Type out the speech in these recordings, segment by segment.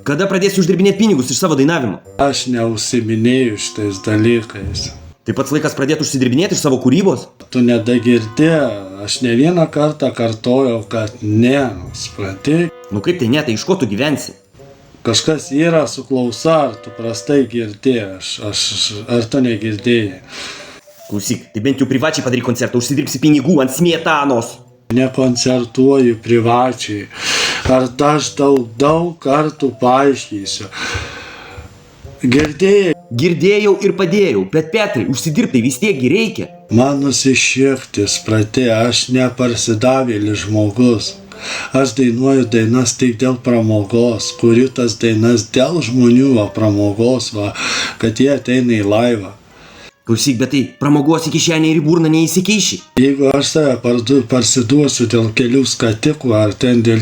Kada pradėsi uždirbinėti pinigus iš savo dainavimo? Aš neužsiminėju šitais dalykais. Tai pats laikas pradėti užsidirbinėti iš savo kūrybos? Tu nedagirdi, aš ne vieną kartą kartojau, kad ne, supranti. Nu kaip tai ne, tai iš ko tu gyvensi? Kažkas yra su klausa, ar tu prastai girdėjai, ar tu negirdėjai. Klausyk, tai bent jau privačiai padaryk koncertą, užsidirbsi pinigų ant smietanos. Nekoncertuoju privačiai. Ar aš daug kartų paaiškysiu. Girdėjai? Girdėjau ir padėjau, bet Petrai, užsidirbtai vis tiekgi reikia. Man nusišiekti, sprati, aš neparsidavėlis žmogus. Aš dainuoju dainas tik dėl pramogos, kuriu tas dainas dėl žmonių pramogos, kad jie ateina į laivą. Klausyk, bet tai pramogos į kišenę ir į burną neįsikeiši. Jeigu aš save parsiduosiu dėl kelių skatikų ar ten dėl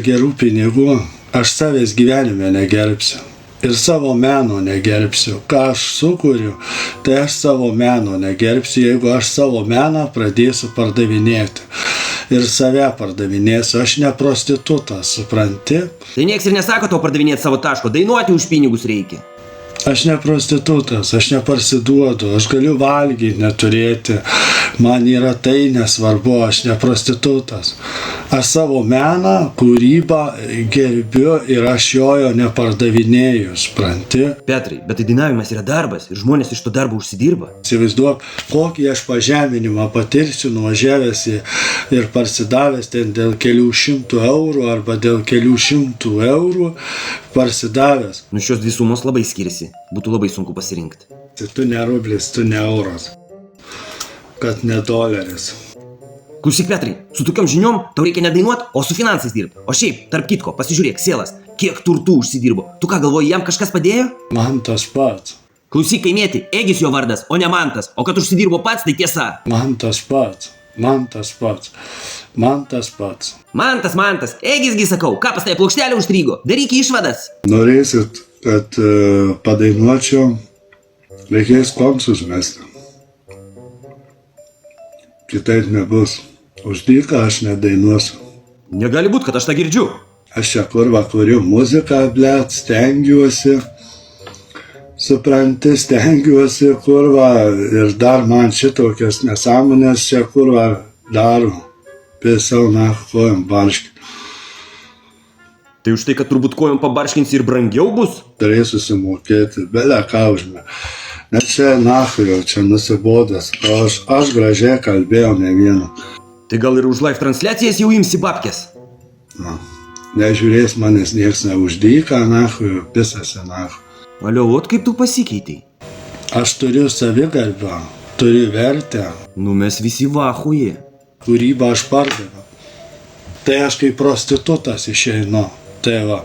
gerų pinigų, aš savęs gyvenime negerbsiu. Ir savo meno negerbsiu. Ką aš sukuriu, tai aš savo meno negerbsiu, jeigu aš savo meną pradėsiu pardavinėti. Ir save pardavinėsiu. Aš ne prostitutas, supranti? Tai nieks ir nesako tau pardavinėti savo taško, dainuoti už pinigus reikia. Aš ne prostitutas, aš neparsiduodu, aš galiu valgyti, neturėti. Man yra tai nesvarbu, aš ne prostitutas. Aš savo meną, kūrybą gerbiu ir aš jojo nepardavinėju, supranti? Petrai, bet tai dainavimas yra darbas ir žmonės iš to darbo užsidirba. Įsivaizduok, kokį aš pažeminimą patirsiu nuvažiavęs ir parsidavęs ten dėl kelių šimtų eurų arba dėl kelių šimtų eurų parsidavęs. Nu šios dvi sumos labai skiriasi, būtų labai sunku pasirinkti. Tu ne rublis, tu ne euras, kad ne doleris. Klausyk, Petrai, su tokiom žiniom tau reikia nedainuoti, o su finansais dirbti. O šiaip, tarp kitko, pasižiūrėk, sielas, kiek turtų užsidirbo. Tu ką galvoji, jam kažkas padėjo? Man tas pats. Klausyk, kaimieti, Egis jo vardas, o ne Mantas. O kad užsidirbo pats, tai tiesa. Man tas pats. Man tas pats. Man tas pats. Mantas, Egisgi sakau, ką pas tai plokštelė užstrigo? Daryk išvadas. Norėsit, kad padainuočiau, reikės konsus mesti. Kitaip nebus. Už dyką aš nedainuosiu. Negali būt, kad aš tą girdžiu. Aš čia kurva kuriu muziką, blėt, stengiuosi. Supranti, stengiuosi, kurva, ir dar man šitokias nesąmonės čia kurva daro. Pisau kojom barškinti. Tai už tai, kad turbūt kojom pabarškinsi ir brangiau bus? Turėsiu susimokėti, belė ką užmė. Nes čia jau čia nusibodęs, aš gražiai kalbėjau ne vieną. Tai gal ir už live transliacijas jau imsi babkės? Na, nežiūrės manęs nieks neuždyka, pisasi. Alio, ot kaip tu pasikeitai. Aš turiu savigarbą, turiu vertę. Nu mes visi vahuje. Kūrybą aš pardaviau. Tai aš kaip prostitutas išeinu. Tai va.